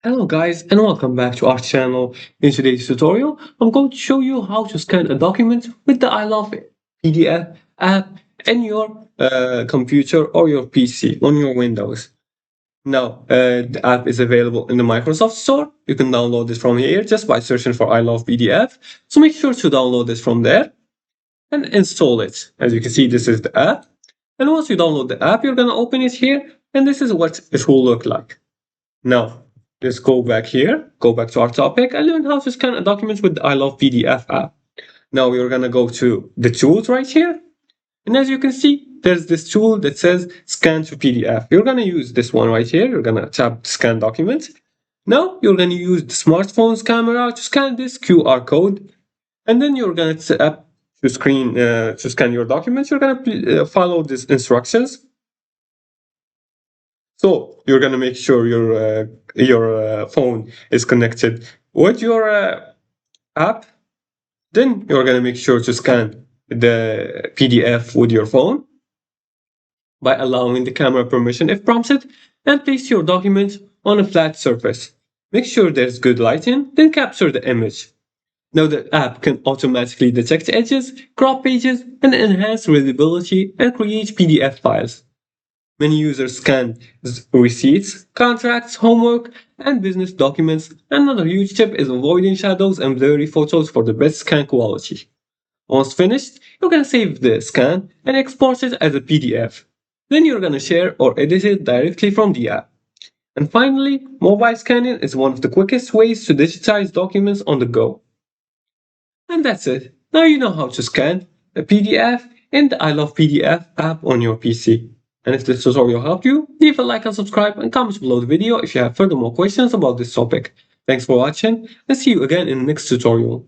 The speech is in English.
Hello guys and welcome back to our channel. In today's tutorial, I'm going to show you how to scan a document with the iLovePDF app in your computer or your PC on your Windows. Now, the app is available in the Microsoft Store. You can download this from here just by searching for iLovePDF. So make sure to download this from there and install it. As you can see, this is the app. And once you download the app, you're going to open it here and this is what it will look like. Now, let's go back here, go back to our topic and learn how to scan a document with the iLovePDF app. Now we're going to go to the tools right here. And as you can see, there's this tool that says scan to PDF. You're going to use this one right here. You're going to tap scan document. Now you're going to use the smartphone's camera to scan this QR code. And then you're going to tap to scan your documents. You're going to follow these instructions. So you're gonna make sure your phone is connected with your app. Then you're gonna make sure to scan the PDF with your phone by allowing the camera permission if prompted, and place your document on a flat surface. Make sure there's good lighting, then capture the image. Now the app can automatically detect edges, crop pages, and enhance readability and create PDF files. Many users scan receipts, contracts, homework, and business documents. Another huge tip is avoiding shadows and blurry photos for the best scan quality. Once finished, you're going to save the scan and export it as a PDF. Then you're going to share or edit it directly from the app. And finally, mobile scanning is one of the quickest ways to digitize documents on the go. And that's it. Now you know how to scan a PDF in the iLovePDF app on your PC. And if this tutorial helped you, leave a like and subscribe and comment below the video if you have further more questions about this topic. Thanks for watching and see you again in the next tutorial.